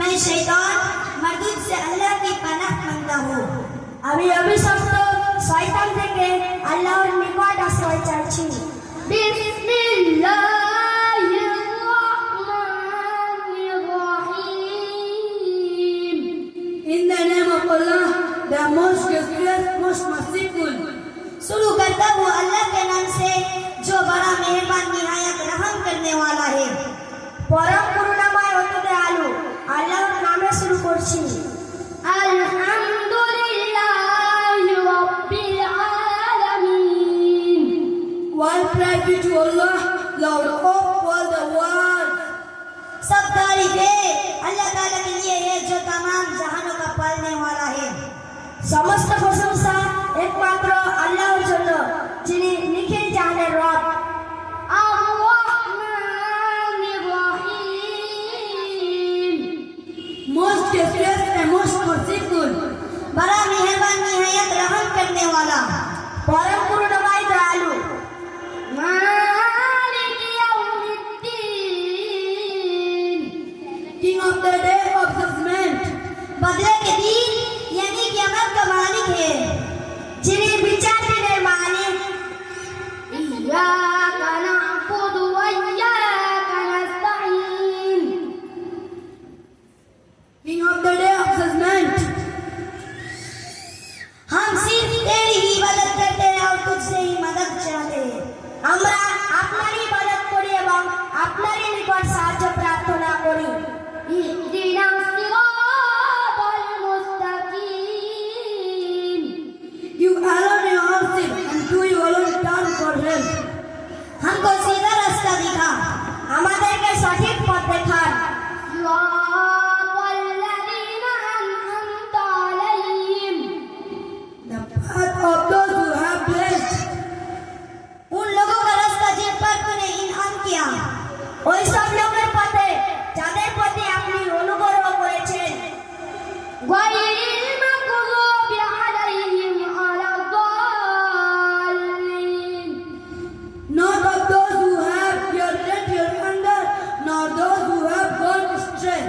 मैं शैतान मर्दूद से अल्लाह की पनाह मांगता हूँ। আমি অভিশপ্ত শয়তান থেকে আল্লাহর নিকট আশ্রয় চাইছি। বিসমিল্লাহির রহমানির রহিম। In the name of Allah, the most gracious, most merciful. शुरू करता हूँ अल्लाह के नाम से जो बड़ा मेहरबान निहायत रहम करने वाला है। পরম করুণাময় অতি দয়ালু আল্লাহর নামে শুরু করছি। আলহামদুলিল্লাহি রাব্বিল আলামিন। One praise be to Allah, Lord of all the world. सब तारीफें अल्लाह ताला के लिए है जो तमाम जहानों का पालने वाला है। সমস্ত প্রশংসা একমাত্র আল্লাহর জন্য যিনি নিখিল জাহানের রব। আর-রহমানির রহিম। Most gracious and most merciful. बड़ा मेहरबान निहायत रहम करने वाला। পরম করুণাময় দয়ালু। মালিক ইয়াউমিদ্দিন। King of the day of judgment. बदले के दिन यानी क़यामत का मालिक है। যিনি বিচার দিনের মালিক। ইয়াকা না'বুদু ওয়া ইয়াকা নাস্তাঈন। King of the day of judgment. हम सिर्फ तेरी ही इबादत करते हैं और तुझसे ही मदद चाहते हैं। আমরা আপনারই ইবাদত করি এবং আপনারই নিকট সাহায্য প্রার্থনা করি। ইহদিনাস সিরাতাল মুস্তাকিম। You alone are worship and to you alone turn for help. हमको सीधा रास्ता दिखा। আমাদেরকে সঠিক পথ দেখান। সিরাতাল্লাযীনা আন'আমতা আলাইহিম। The path of those who have blessed. उन लोगों का रास्ता जिन पर तूने इनाम किया। ওই সব লোকের পথে যাদের প্রতি আপনি অনুগ্রহ করেছেন। গায়রিল মাগদুবি আলাইহিম ওয়ালাদ-দাল্লিন। Not of those who have your anger, nor those who have gone astray.